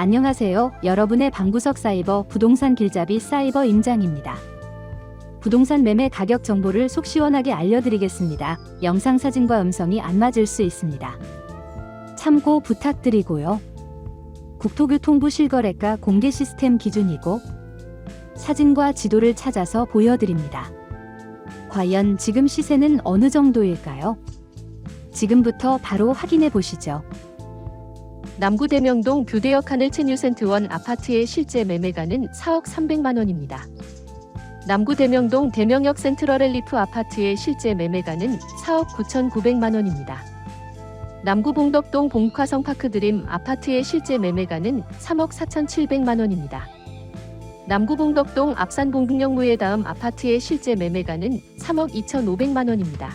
안녕하세요. 여러분의 방구석 사이버 부동산 길잡이 사이버 임장입니다. 부동산 매매 가격 정보를 속 시원하게 알려드리겠습니다. 영상 사진과 음성이 안 맞을 수 있습니다. 참고 부탁드리고요. 국토교통부 실거래가 공개 시스템 기준이고 사진과 지도를 찾아서 보여드립니다. 과연 지금 시세는 어느 정도일까요? 지금부터 바로 확인해 보시죠. 남구 대명동 교대역 하늘채 뉴센트원 아파트의 실제 매매가는 4억 300만 원입니다. 남구 대명동 대명역 센트럴엘리프 아파트의 실제 매매가는 4억 9,900만 원입니다. 남구 봉덕동 봉화성 파크드림 아파트의 실제 매매가는 3억 4,700만 원입니다. 남구 봉덕동 앞산 봉등역무예 다음 아파트의 실제 매매가는 3억 2,500만 원입니다.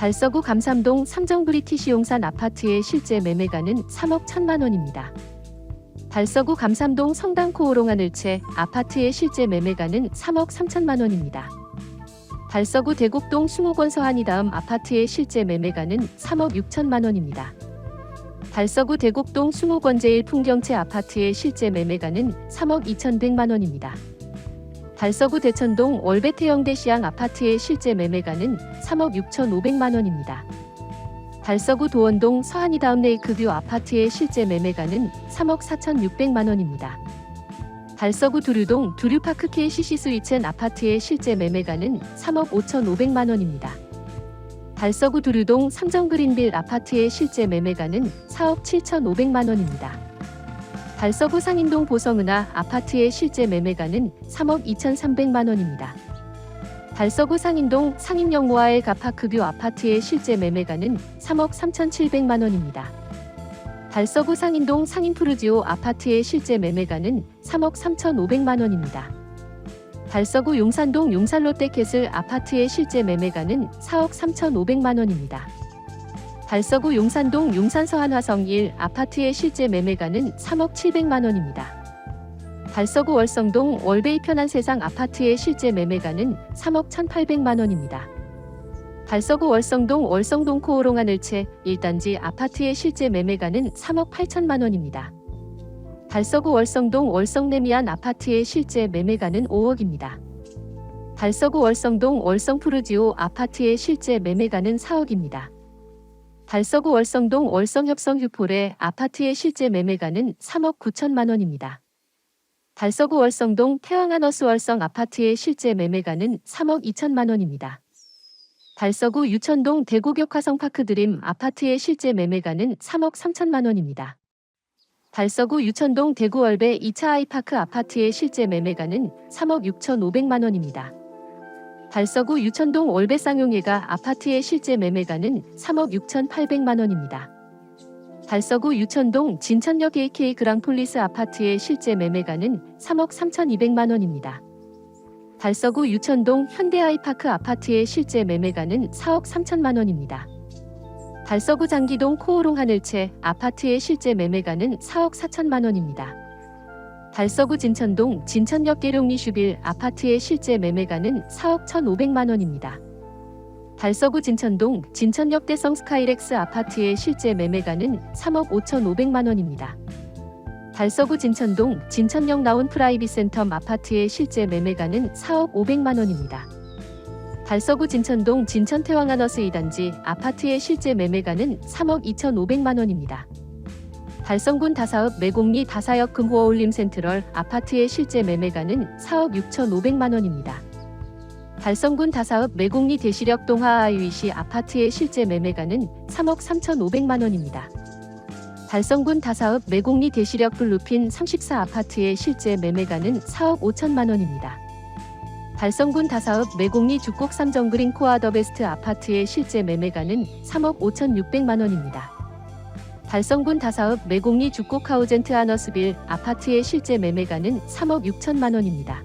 달서구 감삼동 삼정브리티시 용산 아파트의 실제 매매가는 3억 1,000만 원입니다. 달서구 감삼동 성당코 오롱하늘채 아파트의 실제 매매가는 3억 3천만 원입니다. 달서구 대곡동 숭호권 서한이 다음 아파트의 실제 매매가는 3억 6천만 원입니다. 달서구 대곡동 숭호권 제1 풍경채 아파트의 실제 매매가는 3억 2,100만 원입니다. 달서구 대천동 월베태영대시양 아파트의 실제 매매가는 3억 6,500만 원입니다. 달서구 도원동 서한이 다음 레이크뷰 아파트의 실제 매매가는 3억 4,600만 원입니다. 달서구 두류동 두류파크 KCC 스위첸 아파트의 실제 매매가는 3억 5,500만 원입니다. 달서구 두류동 삼정그린빌 아파트의 실제 매매가는 4억 7,500만 원입니다. 달서구 상인동 보성은하 아파트의 실제 매매가는 3억 2,300만 원입니다. 달서구 상인동 상인영모아엘 가파크뷰 아파트의 실제 매매가는 3억 3,700만 원입니다. 달서구 상인동 상인푸르지오 아파트의 실제 매매가는 3억 3,500만 원입니다. 달서구 용산동 용산롯데캐슬 아파트의 실제 매매가는 4억 3,500만 원입니다. 달서구 용산동 용산서한화성 1 아파트의 실제 매매가는 3억 700만 원입니다. 달서구 월성동 월베이 편안세상 아파트의 실제 매매가는 3억 1,800만 원입니다. 달서구 월성동 월성동 코오롱하늘채 1단지 아파트의 실제 매매가는 3억 8천만 원입니다. 달서구 월성동 월성레미안 아파트의 실제 매매가는 5억입니다. 달서구 월성동 월성푸르지오 아파트의 실제 매매가는 4억입니다. 달서구 월성동 월성협성 휴포레 아파트의 실제 매매가는 3억 9천만 원입니다. 달서구 월성동 태왕하너스 월성 아파트의 실제 매매가는 3억 2천만 원입니다. 달서구 유천동 대구격화성 파크드림 아파트의 실제 매매가는 3억 3천만 원입니다. 달서구 유천동 대구월배 2차 아이파크 아파트의 실제 매매가는 3억 6,500만 원입니다. 달서구 유천동 월배쌍용예가 아파트의 실제 매매가는 3억 6,800만 원입니다. 달서구 유천동 진천역 AK 그랑폴리스 아파트의 실제 매매가는 3억 3,200만 원입니다. 달서구 유천동 현대아이파크 아파트의 실제 매매가는 4억 3천만 원입니다. 달서구 장기동 코오롱 하늘채 아파트의 실제 매매가는 4억 4천만 원입니다. 달서구 진천동 진천역 계룡리슈빌 아파트의 실제 매매가는 4억 1,500만 원입니다. 달서구 진천동 진천역 대성 스카이렉스 아파트의 실제 매매가는 3억 5,500만 원입니다. 달서구 진천동 진천역 나온 프라이빗센텀 아파트의 실제 매매가는 4억 500만 원입니다. 달서구 진천동 진천태왕하너스 2단지 아파트의 실제 매매가는 3억 2,500만 원입니다. 달성군 다사읍 매곡리 다사역 금호어울림 센트럴 아파트의 실제 매매가는 4억 6,500만 원입니다. 달성군 다사읍 매곡리 대시력 동하아이위시 아파트의 실제 매매가는 3억 3,500만 원입니다. 달성군 다사읍 매곡리 대시력 블루핀 34 아파트의 실제 매매가는 4억 5천만 원입니다. 달성군 다사읍 매곡리 죽곡 삼정그린 코아 더베스트 아파트의 실제 매매가는 3억 5,600만 원입니다. 달성군 다사읍 매곡리 죽곡 하우젠트 아너스빌 아파트의 실제 매매가는 3억 6천만 원입니다.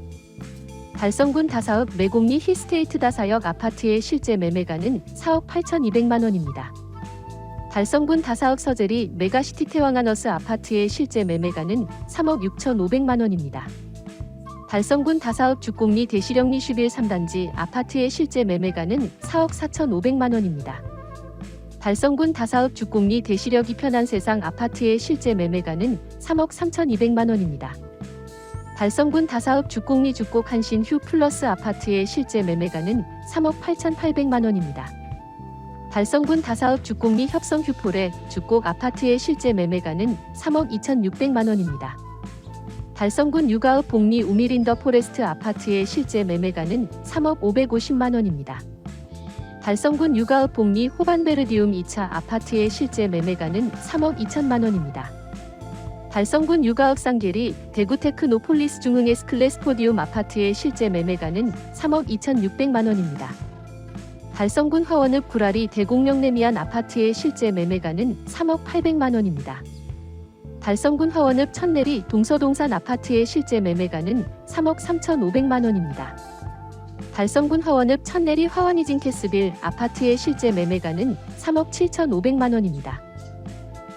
달성군 다사읍 매곡리 힐스테이트 다사역 아파트의 실제 매매가는 4억 8,200만 원입니다. 달성군 다사읍 서재리 메가시티 태왕하너스 아파트의 실제 매매가는 3억 6,500만 원입니다. 달성군 다사읍 죽곡리 대시령리 슈빌 3단지 아파트의 실제 매매가는 4억 4,500만 원입니다. 달성군 다사읍 죽곡리 대시력이 편한 세상 아파트의 실제 매매가는 3억 3,200만 원입니다. 달성군 다사읍 주곡리 주곡 한신 휴 플러스 아파트의 실제 매매가는 3억 8,800만 원입니다. 달성군 다사읍 주곡리 협성 휴폴의 주곡 아파트의 실제 매매가는 3억 2,600만 원입니다. 달성군 유가읍 복리 우미린더 포레스트 아파트의 실제 매매가는 3억 550만 원입니다. 달성군 유가읍 복리 호반베르디움 2차 아파트의 실제 매매가는 3억 2천만 원입니다. 달성군 유가읍 쌍계리 대구 테크노폴리스 중흥 S클래스 포디움 아파트의 실제 매매가는 3억 2,600만 원입니다. 달성군 화원읍 구라리 대곡령 레미안 아파트의 실제 매매가는 3억 800만 원입니다. 달성군 화원읍 천내리 동서동산 아파트의 실제 매매가는 3억 3,500만 원입니다. 달성군 화원읍 천내리 화원이진 캐스빌 아파트의 실제 매매가는 3억 7,500만 원입니다.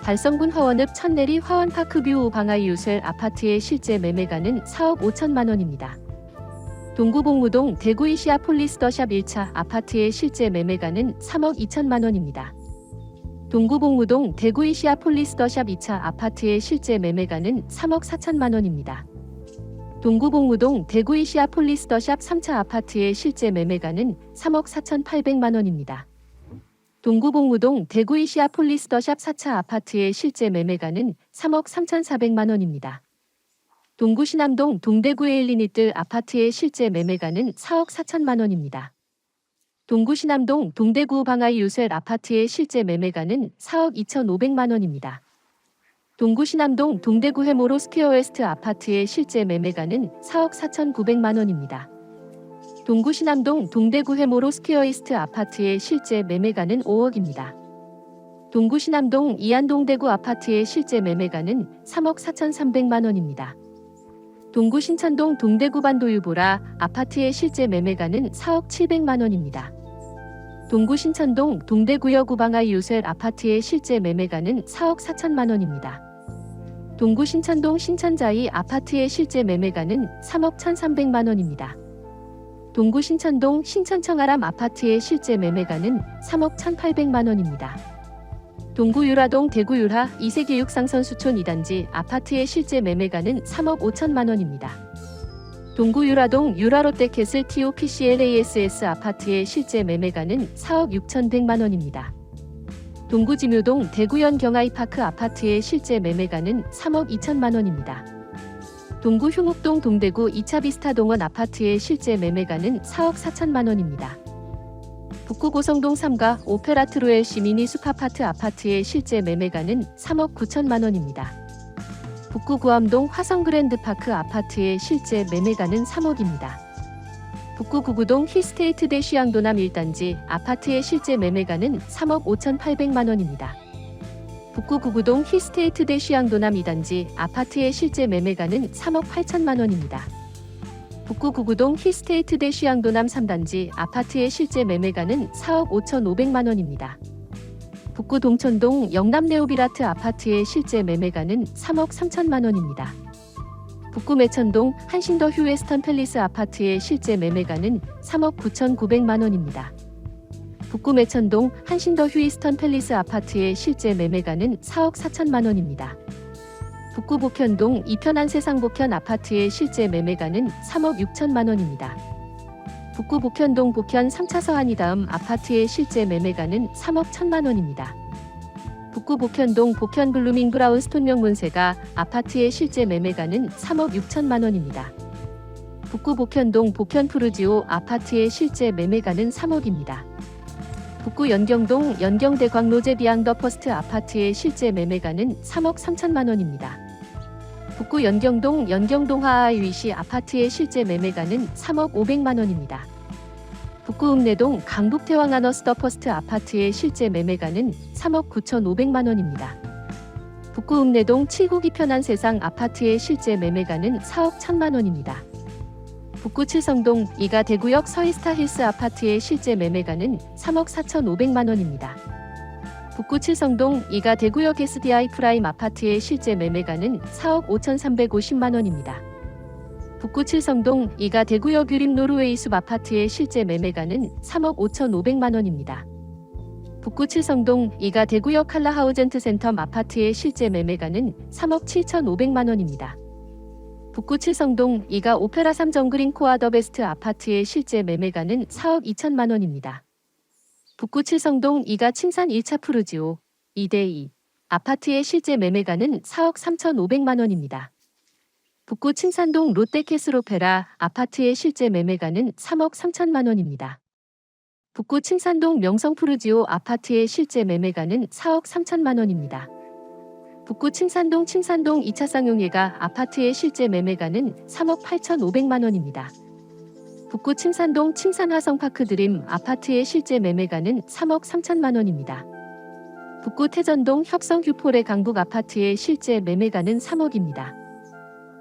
달성군 화원읍 천내리 화원파크뷰 방아이유셀 아파트의 실제 매매가는 4억 5천만 원입니다. 동구복무동 대구이시아폴리스 더샵 1차 아파트의 실제 매매가는 3억 2천만 원입니다. 동구복무동 대구이시아폴리스 더샵 2차 아파트의 실제 매매가는 3억 4천만 원입니다. 동구복무동 대구이시아폴리스 더샵 3차 아파트의 실제 매매가는 3억 4,800만 원입니다. 동구복무동 대구이시아폴리스 더샵 4차 아파트의 실제 매매가는 3억 3,400만 원입니다. 동구시남동 동대구의 일리니뜰 아파트의 실제 매매가는 4억 4천만 원입니다. 동구시남동 동대구 방아이 유셀 아파트의 실제 매매가는 4억 2,500만 원입니다. 동구시남동 동대구 해모로 스퀘어 웨스트 아파트의 실제 매매가는 4억 4,900만 원입니다. 동구시남동 동대구 해모로 스퀘어 이스트 아파트의 실제 매매가는 5억입니다. 동구시남동 이안동대구 아파트의 실제 매매가는 3억 4,300만 원입니다. 동구 신천동 동대구 반도유보라 아파트의 실제 매매가는 4억 700만 원입니다. 동구 신천동 동대구역 우방아이 유셀 아파트의 실제 매매가는 4억 4천만 원입니다. 동구 신천동 신천자이 아파트의 실제 매매가는 3억 1,300만 원입니다. 동구 신천동 신천청아람 아파트의 실제 매매가는 3억 1,800만 원입니다. 동구 유라동 대구 유라 이세계육상선수촌 2단지 아파트의 실제 매매가는 3억 5천만 원입니다. 동구 유라동 유라롯데캐슬 TOPCLASS 아파트의 실제 매매가는 4억 6,100만 원입니다. 동구 지묘동 대구연 경아이파크 아파트의 실제 매매가는 3억 2천만 원입니다. 동구 흉옥동 동대구 2차 비스타동원 아파트의 실제 매매가는 4억 4천만 원입니다. 북구 고성동 3가 오페라트로엘 시미니 숲아파트 아파트의 실제 매매가는 3억 9천만 원입니다. 북구 구암동 화성그랜드파크 아파트의 실제 매매가는 3억입니다. 북구 구구동 힐스테이트 대시양도남 1단지 아파트의 실제 매매가는 3억 5,800만 원입니다. 북구 구구동 힐스테이트 대시양도남 2단지 아파트의 실제 매매가는 3억 8천만 원입니다. 북구 구구동 힐스테이트 대시양도남 3단지 아파트의 실제 매매가는 4억 5,500만 원입니다. 북구 동천동 영남네오비라트 아파트의 실제 매매가는 3억 3천만 원입니다. 북구 매천동 한신더 휴웨스턴 팰리스 아파트의 실제 매매가는 3억 9,900만 원입니다. 북구 매천동 한신더 휴이스턴 팰리스 아파트의 실제 매매가는 4억 4천만 원입니다. 북구 복현동 이편한 세상 복현 아파트의 실제 매매가는 3억 6천만 원입니다. 북구 복현동 복현 3차 서한이다음 아파트의 실제 매매가는 3억 1천만 원입니다. 북구 복현동 복현 블루밍 브라운 스톤명 문세가 아파트의 실제 매매가는 3억 6천만 원입니다. 북구 복현동 복현 푸르지오 아파트의 실제 매매가는 3억입니다. 북구 연경동 연경대광 로제 비앙더 퍼스트 아파트의 실제 매매가는 3억 3천만 원입니다. 북구 연경동 연경동 하하위시 아파트의 실제 매매가는 3억 500만 원입니다. 북구 읍내동 강북태왕 아너스 더 퍼스트 아파트의 실제 매매가는 3억 9,500만 원입니다. 북구 읍내동 7구 기편한 세상 아파트의 실제 매매가는 4억 1천만 원입니다. 북구 칠성동 이가 대구역 서이스타 힐스 아파트의 실제 매매가는 3억 4,500만 원입니다. 북구 칠성동 이가 대구역 SDI 프라임 아파트의 실제 매매가는 4억 5,350만 원입니다. 북구 칠성동 이가 대구역 유림 노르웨이 숲 아파트의 실제 매매가는 3억 5,500만 원입니다. 북구 칠성동 2가 대구역 칼라하우젠트센텀 아파트의 실제 매매가는 3억 7,500만 원입니다. 북구 칠성동 2가 오페라 3 정그린 코아 더 베스트 아파트의 실제 매매가는 4억 2천만 원입니다. 북구 칠성동 2가 침산 1차 푸르지오 2대2 아파트의 실제 매매가는 4억 3,500만 원입니다. 북구 침산동 롯데캐슬 오페라 아파트의 실제 매매가는 3억 3천만 원입니다. 북구 침산동 명성 푸르지오 아파트의 실제 매매가는 4억 3천만 원입니다. 북구 침산동 2차 쌍용예가 아파트의 실제 매매가는 3억 8,500만 원입니다. 북구 침산동 침산화성파크 드림 아파트의 실제 매매가는 3억 3천만 원입니다. 북구 태전동 협성 휴포레 강북 아파트의 실제 매매가는 3억입니다.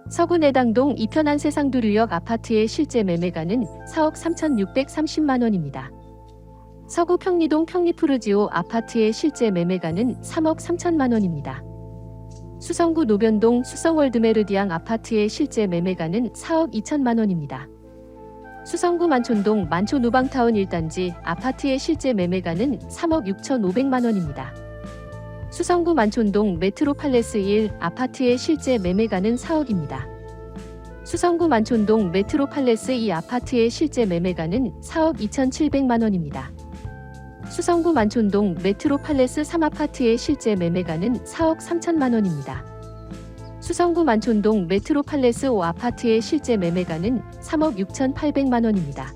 서구 내당동 이편한 세상두류역 아파트의 실제 매매가는 4억 3,630만 원입니다. 서구 평리동 평리푸르지오 아파트의 실제 매매가는 3억 3천만 원입니다. 수성구 노변동 수성월드메르디앙 아파트의 실제 매매가는 4억 2천만 원입니다. 수성구 만촌동 만초 누방타운 1단지 아파트의 실제 매매가는 3억 6,500만 원입니다. 수성구 만촌동 메트로팔레스 1 아파트의 실제 매매가는 4억입니다. 수성구 만촌동 메트로팔레스 2 아파트의 실제 매매가는 4억 2,700만 원입니다. 수성구 만촌동 메트로팔레스 3 아파트의 실제 매매가는 4억 3천만 원입니다. 수성구 만촌동 메트로팔레스 5 아파트의 실제 매매가는 3억 6,800만 원입니다.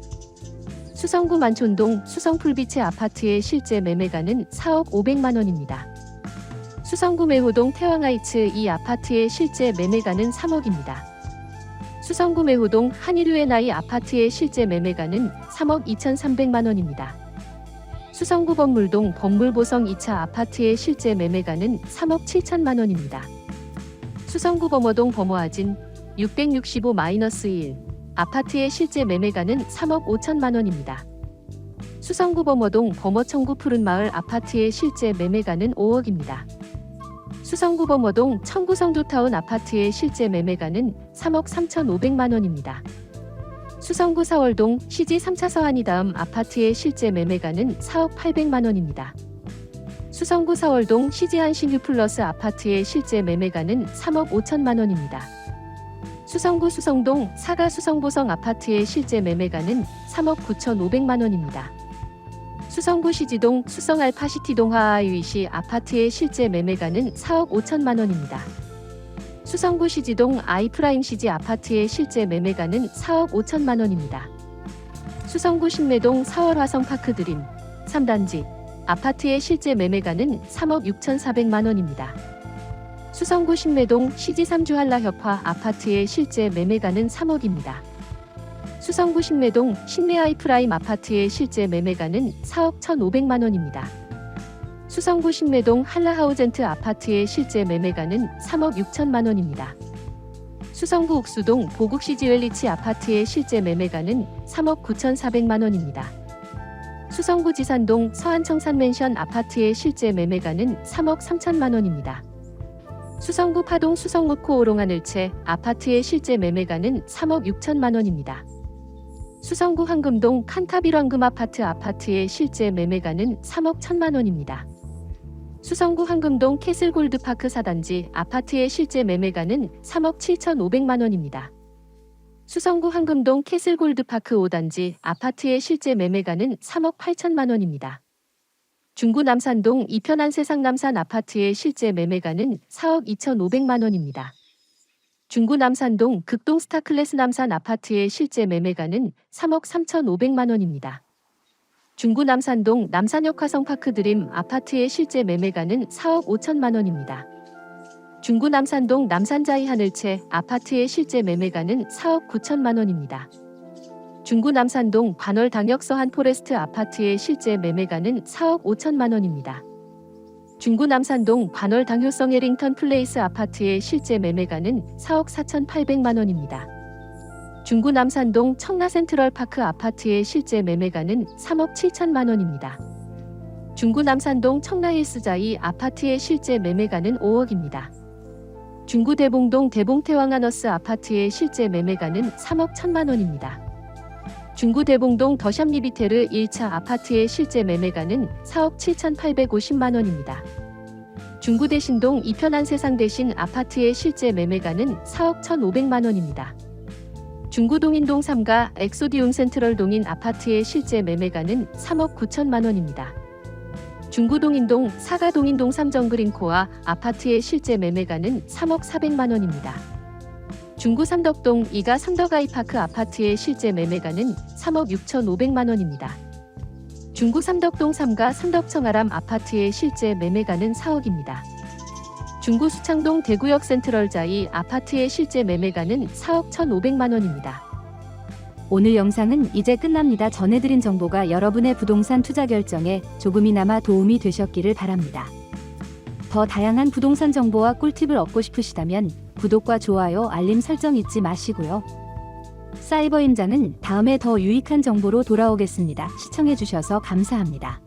수성구 만촌동 수성풀비치 아파트의 실제 매매가는 4억 500만 원입니다. 수성구 매호동 태왕하이츠 2 아파트의 실제 매매가는 3억입니다. 수성구 매호동 한일UNI 아파트의 실제 매매가는 3억 2,300만 원입니다. 수성구 범물동 범물보성 2차 아파트의 실제 매매가는 3억 7천만 원입니다. 수성구 범어동 범어아진 665-1 아파트의 실제 매매가는 3억 5천만 원입니다. 수성구 범어동 범어청구 푸른마을 아파트의 실제 매매가는 5억입니다. 수성구 범어동 청구성조타운 아파트의 실제 매매가는 3억 3,500만 원입니다. 수성구 사월동 CG 3차 서한이다음 아파트의 실제 매매가는 4억 800만 원입니다. 수성구 사월동 CG 한신유플러스 아파트의 실제 매매가는 3억 5천만 원입니다. 수성구 수성동 사가 수성보성 아파트의 실제 매매가는 3억 9,500만 원입니다. 수성구 시지동 수성알파시티동 하하유이시 아파트의 실제 매매가는 4억 5천만 원입니다. 수성구 시지동 아이프라임 시지 아파트의 실제 매매가는 4억 5천만 원입니다. 수성구 신매동 사월화성파크 드림 3단지 아파트의 실제 매매가는 3억 6,400만 원입니다. 수성구 신매동 시지 3주 한라협화 아파트의 실제 매매가는 3억입니다. 수성구 신매동 신매아이프라임 아파트의 실제 매매가는 4억 1,500만 원입니다. 수성구 신매동 한라하우젠트 아파트의 실제 매매가는 3억 6천만 원입니다. 수성구 옥수동 보국시지웰리치 아파트의 실제 매매가는 3억 9,400만 원입니다. 수성구 지산동 서안청산맨션 아파트의 실제 매매가는 3억 3천만 원입니다. 수성구 파동 수성무코 오롱하늘채 아파트의 실제 매매가는 3억 6천만 원입니다. 수성구 황금동 칸타빌 황금 아파트의 실제 매매가는 3억 1천만 원입니다. 수성구 황금동 캐슬골드파크 4단지 아파트의 실제 매매가는 3억 7,500만 원입니다. 수성구 황금동 캐슬골드파크 5단지 아파트의 실제 매매가는 3억 8천만 원입니다. 중구 남산동 이편한 세상남산 아파트의 실제 매매가는 4억 2,500만 원입니다. 중구 남산동 극동 스타클래스 남산 아파트의 실제 매매가는 3억 3,500만 원입니다. 중구 남산동 남산역 화성파크 드림 아파트의 실제 매매가는 4억 5천만 원입니다. 중구 남산동 남산자이 하늘채 아파트의 실제 매매가는 4억 9천만 원입니다. 중구 남산동 반월 당역서 한포레스트 아파트의 실제 매매가는 4억 5천만 원입니다. 중구 남산동 반월 당효성 해링턴 플레이스 아파트의 실제 매매가는 4억 4,800만 원입니다. 중구 남산동 청라센트럴파크 아파트의 실제 매매가는 3억 7천만 원입니다. 중구 남산동 청라힐스자이 아파트의 실제 매매가는 5억입니다. 중구 대봉동 대봉태왕하너스 아파트의 실제 매매가는 3억 1천만 원입니다. 중구 대봉동 더샵 리비테르 1차 아파트의 실제 매매가는 4억 7,850만 원입니다. 중구 대신동 이편한 세상 대신 아파트의 실제 매매가는 4억 1,500만 원입니다. 중구 동인동 3가 엑소디움 센트럴 동인 아파트의 실제 매매가는 3억 9천만 원입니다. 중구 동인동 4가 동인동 3정 그린코아 아파트의 실제 매매가는 3억 400만 원입니다. 중구 삼덕동 2가 삼덕아이파크 아파트의 실제 매매가는 3억 6,500만 원입니다. 중구 삼덕동 3가 삼덕청아람 아파트의 실제 매매가는 4억입니다. 중구 수창동 대구역 센트럴자이 아파트의 실제 매매가는 4억 1,500만 원입니다. 오늘 영상은 이제 끝납니다. 전해드린 정보가 여러분의 부동산 투자 결정에 조금이나마 도움이 되셨기를 바랍니다. 더 다양한 부동산 정보와 꿀팁을 얻고 싶으시다면 구독과 좋아요, 알림 설정 잊지 마시고요. 사이버 임장은 다음에 더 유익한 정보로 돌아오겠습니다. 시청해주셔서 감사합니다.